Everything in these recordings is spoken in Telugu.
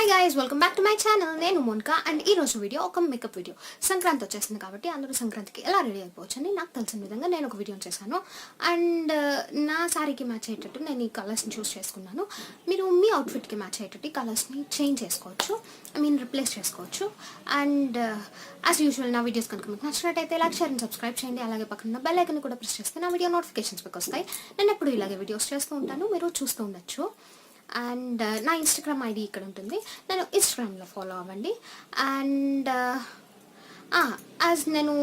guys, welcome back to my channel. నేను మోనికా అండ్ ఈ రోజు వీడియో ఒక మేకప్ వీడియో. సంక్రాంతి వచ్చేసింది కాబట్టి అందరూ సంక్రాంతికి ఎలా రెడీ అయిపోవచ్చని నాకు తెలిసిన విధంగా నేను ఒక వీడియో చేశాను. అండ్ నా సారీకి మ్యాచ్ అయ్యేటట్టు నేను ఈ కలర్స్ని చూస్ చేసుకున్నాను. మీరు మీ అవుట్ఫిట్కి మ్యాచ్ అయ్యేటట్టు ఈ కలర్స్ని చేంజ్ చేసుకోవచ్చు, రిప్లేస్ చేసుకోవచ్చు. అండ్ యాజ్ యూజువల్ నా వీడియోస్ కనుక మీకు నచ్చినట్టయితే లైక్, షేర్ అండ్ సబ్స్క్రైబ్ చేయండి. అలాగే పక్కన బెల్ ఐకాన్ కూడా ప్రెస్ చేస్తే నా వీడియో నోటిఫికేషన్స్ మీకు వస్తాయి. నేను ఎప్పుడు ఇలాగే వీడియోస్ చేస్తూ ఉంటాను, మీరు చూస్తూ ఉండొచ్చు. అండ్ నా ఇన్స్టాగ్రామ్ ఐడి ఇక్కడ ఉంటుంది, నేను ఇన్స్టాగ్రామ్లో ఫాలో అవ్వండి. అండ్ యాజ్ నేను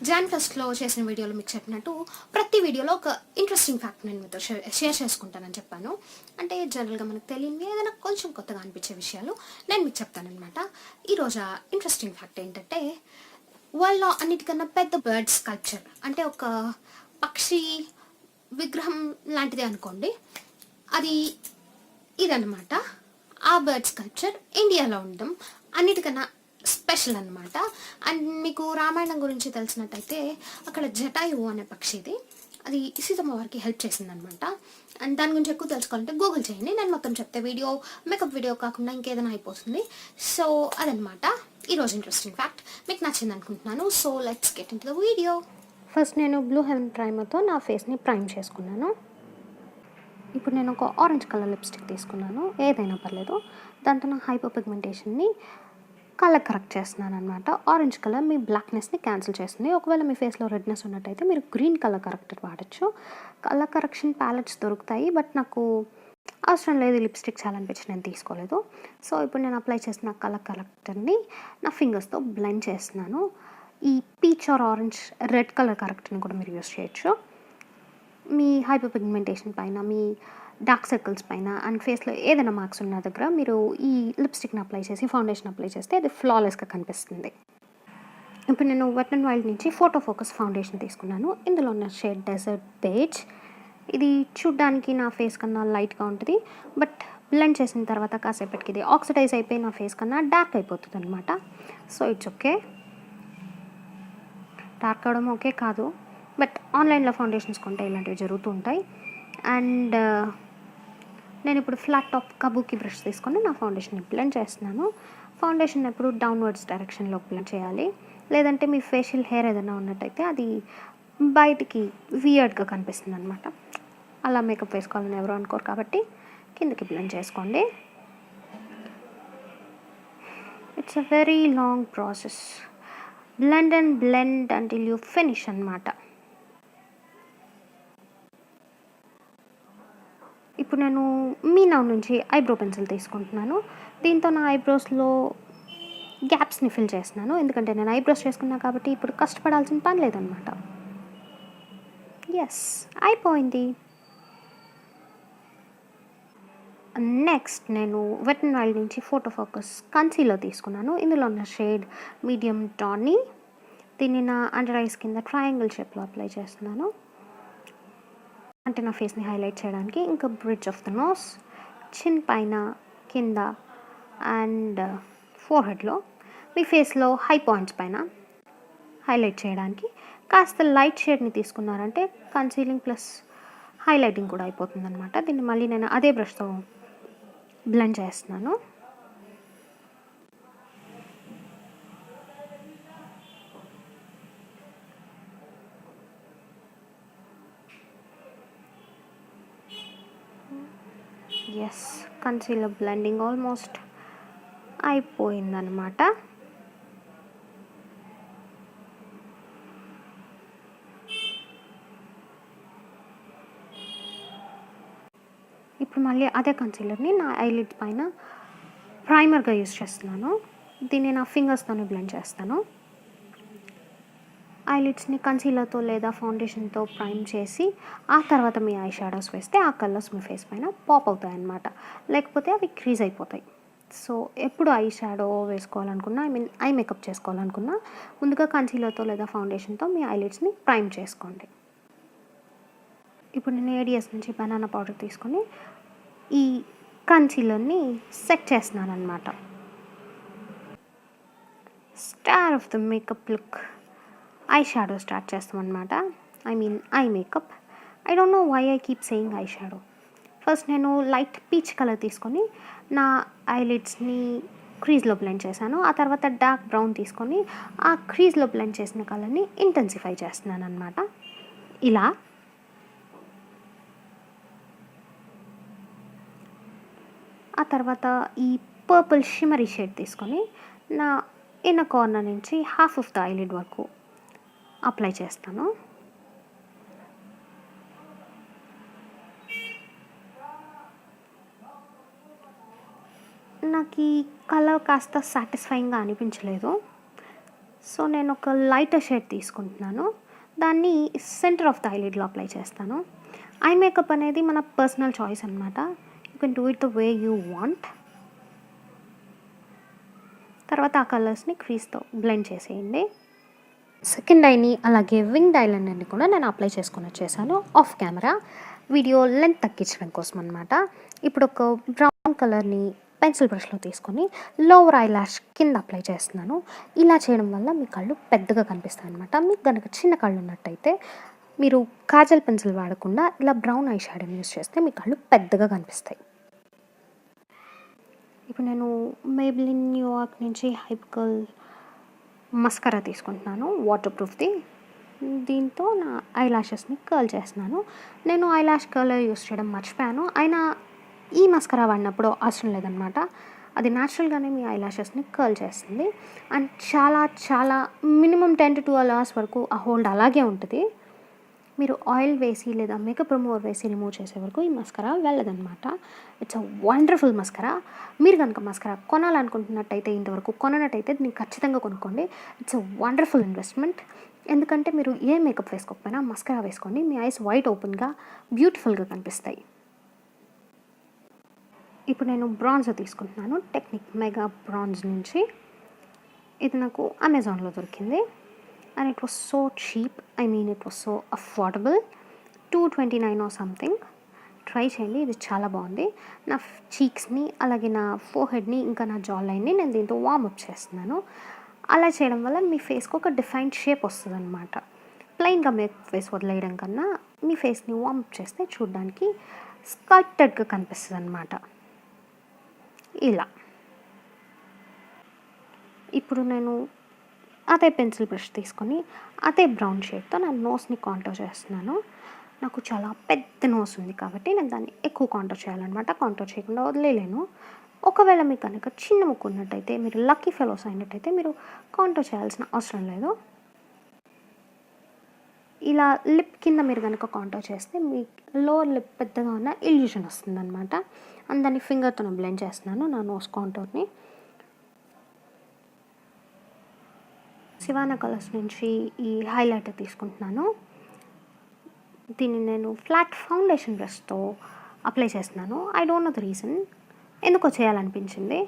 జాన్ ఫస్ట్లో చేసిన వీడియోలో మీకు చెప్పినట్టు ప్రతి వీడియోలో ఒక ఇంట్రెస్టింగ్ ఫ్యాక్ట్ నేను మీతో షేర్ చేసుకుంటానని చెప్పాను. అంటే జనరల్గా మనకు తెలియని ఏదైనా కొంచెం కొత్తగా అనిపించే విషయాలు నేను మీకు చెప్తానమాట. ఈరోజు ఇంట్రెస్టింగ్ ఫ్యాక్ట్ ఏంటంటే, వరల్డ్లో అన్నిటికన్నా పెద్ద బర్డ్ స్కల్ప్చర్ అంటే ఒక పక్షి విగ్రహం లాంటిదే అనుకోండి, అది ఇదన్నమాట. ఆ బర్డ్ స్కల్ప్చర్ ఇండియాలో ఉండడం అన్నిటికన్నా స్పెషల్ అనమాట. అండ్ మీకు రామాయణం గురించి తెలిసినట్టయితే అక్కడ జటాయువు అనే పక్షిది, అది సీతమ్మ వారికి హెల్ప్ చేసిందనమాట. అండ్ దాని గురించి ఎక్కువ తెలుసుకోవాలంటే గూగుల్ చేయండి, నేను మొత్తం చెప్తే వీడియో మేకప్ వీడియో కాకుండా ఇంకేదైనా అయిపోతుంది. సో అదనమాట ఈరోజు ఇంట్రెస్టింగ్ ఫ్యాక్ట్. మీకు నచ్చింది అనుకుంటున్నాను. So let's get in to the video. First నేను బ్లూ హెవెన్ ప్రైమర్తో నా ఫేస్ని ప్రైమ్ చేసుకున్నాను. ఇప్పుడు నేను ఒక ఆరెంజ్ కలర్ లిప్స్టిక్ తీసుకున్నాను, ఏదైనా పర్లేదు. దాంతో నా హైపర్ పిగ్మెంటేషన్ని కలర్ కరెక్ట్ చేస్తున్నాను అనమాట. ఆరెంజ్ కలర్ మీ బ్లాక్నెస్ని క్యాన్సిల్ చేస్తుంది. ఒకవేళ మీ ఫేస్లో రెడ్నెస్ ఉన్నట్టయితే మీరు గ్రీన్ కలర్ కరెక్టర్ వాడచ్చు. కలర్ కరెక్షన్ ప్యాలెట్స్ దొరుకుతాయి, బట్ నాకు అవసరం లేదు, లిప్స్టిక్ చాలా అనిపించి నేను తీసుకోలేదు. సో ఇప్పుడు నేను అప్లై చేసిన కలర్ కరెక్టర్ని నా ఫింగర్స్తో బ్లెండ్ చేస్తున్నాను. ఈ peach or orange red colour కరెక్టర్ని కూడా మీరు యూస్ చేయొచ్చు. మీ హైపర్ పిగ్మెంటేషన్ పైన, మీ డార్క్ సర్కిల్స్ పైన అండ్ ఫేస్లో ఏదైనా మార్క్స్ ఉన్న దగ్గర మీరు ఈ లిప్స్టిక్ని అప్లై చేసి ఫౌండేషన్ అప్లై చేస్తే అది ఫ్లాలెస్గా కనిపిస్తుంది. ఇప్పుడు నేను వెట్ అండ్ వైల్డ్ నుంచి ఫోటో ఫోకస్ ఫౌండేషన్ తీసుకున్నాను. ఇందులో ఉన్న షేడ్ డెజర్ట్ బేజ్. ఇది చూడ్డానికి నా ఫేస్ కన్నా లైట్గా ఉంటుంది, బట్ బ్లెండ్ చేసిన తర్వాత కాసేపటికి ఇది ఆక్సిడైజ్ అయిపోయి నా ఫేస్ కన్నా డార్క్ అయిపోతుంది అనమాట. సో ఇట్స్ ఓకే, డార్క్ అవడం ఓకే కాదు, బట్ ఆన్లైన్లో ఫౌండేషన్స్ కొంటే ఇలాంటివి జరుగుతూ ఉంటాయి. అండ్ నేను ఇప్పుడు ఫ్లాట్ టాప్ కబూకి బ్రష్ తీసుకొని నా ఫౌండేషన్ బ్లెండ్ చేస్తున్నాను. ఫౌండేషన్ ఎప్పుడు డౌన్వర్డ్స్ డైరెక్షన్లో బ్లెండ్ చేయాలి, లేదంటే మీ ఫేషియల్ హెయిర్ ఏదైనా ఉన్నట్టయితే అది బయటికి వియర్డ్గా కనిపిస్తుంది అనమాట. అలా మేకప్ వేసుకోవాలని ఎవరు అనుకోరు కాబట్టి కిందకి బ్లెండ్ చేసుకోండి. It's a very long process. Blend and blend until you finish అనమాట. ఇప్పుడు నేను మీనా నుంచి ఐబ్రో పెన్సిల్ తీసుకుంటున్నాను. దీంతో నా ఐబ్రోస్లో గ్యాప్స్ని ఫిల్ చేస్తున్నాను, ఎందుకంటే నేను ఐబ్రోస్ చేసుకున్నా కాబట్టి ఇప్పుడు కష్టపడాల్సిన పని లేదనమాట. ఎస్, అయిపోయింది. నెక్స్ట్ నేను వెట్ అండ్ వైల్డ్ నుంచి ఫోటో ఫోకస్ కన్సీలర్ తీసుకున్నాను. ఇందులో ఉన్న షేడ్ మీడియం టానీ. దీన్ని నా అండర్ ఐస్ కింద ట్రయాంగిల్ షేప్లో అప్లై చేస్తున్నాను, అంటే నా ఫేస్ని హైలైట్ చేయడానికి. ఇంకా బ్రిడ్జ్ ఆఫ్ ద నోస్, చిన్ పైన, కింద అండ్ ఫోర్హెడ్లో, మీ ఫేస్లో హై పాయింట్స్ పైన హైలైట్ చేయడానికి కాస్త లైట్ షేడ్ని తీసుకున్నారంటే కన్సీలింగ్ ప్లస్ హైలైటింగ్ కూడా అయిపోతుంది అనమాట. దీన్ని మళ్ళీ నేను అదే బ్రష్తో బ్లెండ్ చేస్తున్నాను. ఎస్, కన్సీలర్ బ్లెండింగ్ ఆల్మోస్ట్ అయిపోయిందనమాట. ఇప్పుడు మళ్ళీ అదే కన్సీలర్ని నా ఐలిడ్ పైన ప్రైమర్గా యూస్ చేస్తున్నాను. దీన్ని నా ఫింగర్స్తోనే బ్లెండ్ చేస్తాను. ఐలిడ్స్ని కన్సీలర్తో లేదా ఫౌండేషన్తో ప్రైమ్ చేసి ఆ తర్వాత మీ ఐ షాడోస్ వేస్తే ఆ కలర్స్ మీ ఫేస్ పైన పాప్ అవుతాయి అన్నమాట, లేకపోతే అవి క్రీజ్ అయిపోతాయి. సో ఎప్పుడు ఐ షాడో వేసుకోవాలనుకున్నా, ఐ మేకప్ చేసుకోవాలనుకున్నా ముందుగా కన్సీలర్తో లేదా ఫౌండేషన్తో మీ ఐలిడ్స్ని ప్రైమ్ చేసుకోండి. ఇప్పుడు నేను ఏడిఎస్ నుంచి బనానా పౌడర్ తీసుకొని ఈ కన్సీలర్ని సెట్ చేస్తున్నాను అనమాట. Star of the makeup look, eye shadow start చేస్తామన్నమాట. I mean eye makeup. I don't know why I keep saying eye shadow. First నేను లైట్ పీచ్ కలర్ తీసుకొని నా ఐలిడ్స్ని క్రీజ్లో బ్లెండ్ చేశాను. ఆ తర్వాత డార్క్ బ్రౌన్ తీసుకొని ఆ క్రీజ్లో బ్లెండ్ చేసిన కలర్ని ఇంటెన్సిఫై చేస్తున్నాను అనమాట. ఇలా ఆ తర్వాత ఈ పర్పుల్ షిమరీ షేడ్ తీసుకొని నా ఇన్నర్ కార్నర్ నుంచి హాఫ్ ఆఫ్ ద ఐలిడ్ వరకు అప్లై చేస్తాను. నాకు ఈ కలర్ కాస్త సాటిస్ఫైయింగ్గా అనిపించలేదు. సో నేను ఒక లైటర్ షేడ్ తీసుకుంటున్నాను. దాన్ని సెంటర్ ఆఫ్ ద ఐలిడ్లో అప్లై చేస్తాను. ఐ మేకప్ అనేది మన పర్సనల్ చాయిస్ అనమాట. You can do it the way you want. తర్వాత ఆ కలర్స్ని క్రీజ్తో బ్లెండ్ చేసేయండి. సెకండ్ ఐని అలాగే వింగ్డ్ ఐలైనర్ని కూడా నేను అప్లై చేసుకొని వచ్చేసాను ఆఫ్ కెమెరా, వీడియో లెంత్ తగ్గించడం కోసం అనమాట. ఇప్పుడు ఒక బ్రౌన్ కలర్ని పెన్సిల్ బ్రష్లో తీసుకొని లోవర్ ఐ లాష్ కింద అప్లై చేస్తున్నాను. ఇలా చేయడం వల్ల మీ కళ్ళు పెద్దగా కనిపిస్తాయి అనమాట. మీకు కనుక చిన్న కళ్ళు ఉన్నట్టయితే మీరు కాజల్ పెన్సిల్ వాడకుండా ఇలా బ్రౌన్ ఐ షాడోని యూస్ చేస్తే మీ కళ్ళు పెద్దగా కనిపిస్తాయి. ఇప్పుడు నేను మేబ్లిన్ న్యూయార్క్ నుంచి హైపర్కర్ల్ మస్కరా తీసుకుంటున్నాను, వాటర్ ప్రూఫ్ది. దీంతో నా ఐ లాషెస్ని కర్ల్ చేస్తున్నాను. నేను ఐ లాష్ కర్లర్ యూస్ చేయడం మర్చిపోయాను, అయినా ఈ మస్కరా వాడినప్పుడు అవసరం లేదనమాట. అది న్యాచురల్గానే మీ ఐ లాషెస్ని కర్ల్ చేస్తుంది. అండ్ చాలా చాలా మినిమం 10 to 12 hours వరకు ఆ హోల్డ్ అలాగే ఉంటుంది. మీరు ఆయిల్ వేసి లేదా మేకప్ రిమూవర్ వేసి రిమూవ్ చేసే వరకు ఈ మస్కరా వెళ్ళదనమాట. It's a wonderful mascara. మీరు కనుక మస్కరా కొనాలనుకుంటున్నట్టయితే, ఇంతవరకు కొననట్టయితే దీన్ని ఖచ్చితంగా కొనుక్కోండి. It's a wonderful investment. ఎందుకంటే మీరు ఏ మేకప్ వేసుకోకపోయినా మస్కరా వేసుకోండి, మీ ఐస్ వైట్ ఓపెన్గా బ్యూటిఫుల్గా కనిపిస్తాయి. ఇప్పుడు నేను బ్రాంజర్ తీసుకుంటున్నాను, టెక్నిక్ మెగా బ్రాంజ్ నుంచి. ఇది నాకు అమెజాన్లో దొరికింది. And it was so cheap, I mean it was so affordable, $229 or something. Try చేయండి, ఇది చాలా బాగుంది. నా చీక్స్ని అలాగే నా ఫోర్హెడ్ని ఇంకా నా జా లైన్ని నేను దీంతో వార్మప్ చేస్తున్నాను. అలా చేయడం వల్ల మీ ఫేస్కి ఒక డిఫైన్డ్ షేప్ వస్తుంది అనమాట. ప్లెయిన్గా మేకప్ ఫేస్ వదిలేయడం కన్నా మీ ఫేస్ని వార్మప్ చేస్తే చూడడానికి స్కల్ప్టెడ్గా కనిపిస్తుంది అనమాట. ఇలా ఇప్పుడు నేను అదే పెన్సిల్ బ్రష్ తీసుకొని అదే బ్రౌన్ షేడ్తో నా నోస్ని కాంటోర్ చేస్తున్నాను. నాకు చాలా పెద్ద నోస్ ఉంది కాబట్టి నేను దాన్ని ఎక్కువ కాంటోర్ చేయాలన్నమాట. కాంటోర్ చేయకుండా వదిలేయలేను. ఒకవేళ మీకు కనుక చిన్న ముక్కు ఉన్నట్టయితే, మీరు లక్కీ ఫెలోస్ అయినట్టయితే మీరు కాంటోర్ చేయాల్సిన అవసరం లేదు. ఇలా లిప్ కింద మీరు కనుక కాంటోర్ చేస్తే మీ లోవర్ లిప్ పెద్దగా ఉన్న ఇల్యూషన్ వస్తుంది అనమాట. దాన్ని ఫింగర్తో నేను బ్లెండ్ చేస్తున్నాను నా నోస్ కాంటోర్ని. శివానా కలర్స్ నుంచి ఈ హైలైటర్ తీసుకుంటున్నాను. దీన్ని నేను ఫ్లాట్ ఫౌండేషన్ బ్రష్తో అప్లై చేస్తున్నాను. I don't know the reason, ఎందుకో చేయాలనిపించింది.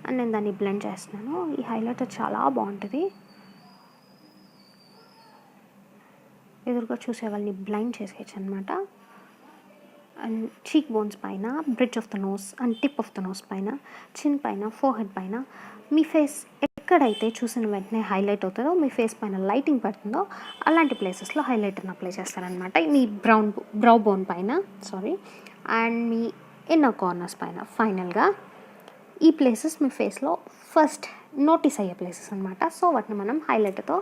అండ్ నేను దాన్ని బ్లెండ్ చేస్తున్నాను. ఈ హైలైటర్ చాలా బాగుంటుంది. ఎదురుగా చూసే వాళ్ళని బ్లైండ్ చేసేయచ్చు అనమాట. అండ్ చీక్ బోన్స్ పైన, bridge of the nose and tip of the nose పైన, చిన్ పైన, ఫోర్హెడ్ పైన, మీ ఫేస్ ఎక్కడైతే చూసిన వెంటనే హైలైట్ అవుతుందో, మీ ఫేస్ పైన లైటింగ్ పడుతుందో అలాంటి ప్లేసెస్లో హైలైటర్ని అప్లై చేస్తారనమాట. మీ బ్రౌ బోన్ పైన అండ్ మీ ఇన్నర్ కార్నర్స్ పైన. ఫైనల్గా ఈ ప్లేసెస్ మీ ఫేస్లో ఫస్ట్ నోటీస్ అయ్యే ప్లేసెస్ అనమాట. సో వాటిని మనం హైలైటర్తో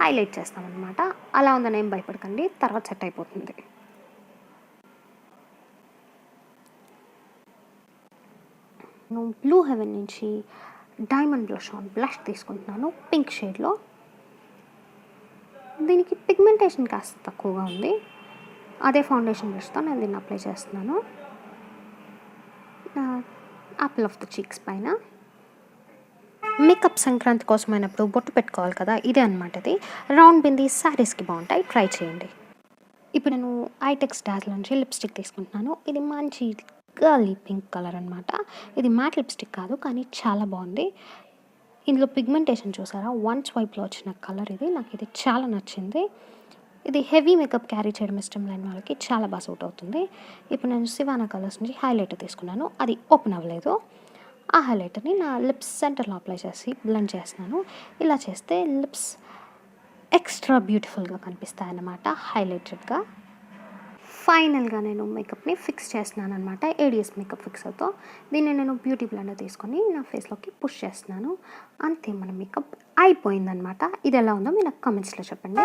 హైలైట్ చేస్తామన్నమాట. అలా ఉందని ఏం భయపడకండి, తర్వాత సెట్ అయిపోతుంది. నేను బ్లూ హెవెన్ నుంచి డైమండ్ బ్లష్ ఆన్ బ్లష్ తీసుకుంటున్నాను పింక్ షేడ్లో. దీనికి పిగ్మెంటేషన్ కాస్త తక్కువగా ఉంది. అదే ఫౌండేషన్ బ్రష్తో నేను దీన్ని అప్లై చేస్తున్నాను యాపిల్ ఆఫ్ ద చీక్స్ పైన. మేకప్ సంక్రాంతి కోసమైనప్పుడు బొట్టు పెట్టుకోవాలి కదా, ఇదే అనమాట. ఇది రౌండ్ బింది శారీస్కి బాగుంటాయి, ట్రై చేయండి. ఇప్పుడు నేను ఐటెక్స్ డాజ్ నుంచి లిప్స్టిక్ తీసుకుంటున్నాను. ఇది మంచి గర్లీ పింక్ కలర్ అనమాట. ఇది మ్యాట్ లిప్స్టిక్ కాదు, కానీ చాలా బాగుంది. ఇందులో పిగ్మెంటేషన్ చూసారా, వన్ స్వైప్లో వచ్చిన కలర్ ఇది. నాకు ఇది చాలా నచ్చింది. ఇది హెవీ మేకప్ క్యారీ చేయడం ఇష్టం లేని వాళ్ళకి చాలా బాగా సూట్ అవుతుంది. ఇప్పుడు నేను శివానా కలర్స్ నుంచి హైలైటర్ తీసుకున్నాను, అది ఓపెన్ అవ్వలేదు. ఆ హైలైటర్ని నా లిప్స్ సెంటర్లో అప్లై చేసి బ్లెండ్ చేస్తున్నాను. ఇలా చేస్తే లిప్స్ ఎక్స్ట్రా బ్యూటిఫుల్గా కనిపిస్తాయి అన్నమాట, హైలైటెడ్గా. ఫైనల్గా నేను మేకప్ని ఫిక్స్ చేస్తున్నాను అనమాట. ఏడిఎస్ మేకప్ ఫిక్సర్తో. దీన్ని నేను బ్యూటీ బ్లెండర్ తీసుకొని నా ఫేస్లోకి పుష్ చేస్తున్నాను. అంతే, మన మేకప్ అయిపోయిందనమాట. ఇది ఎలా ఉందో మీరు నాకు కామెంట్స్లో చెప్పండి.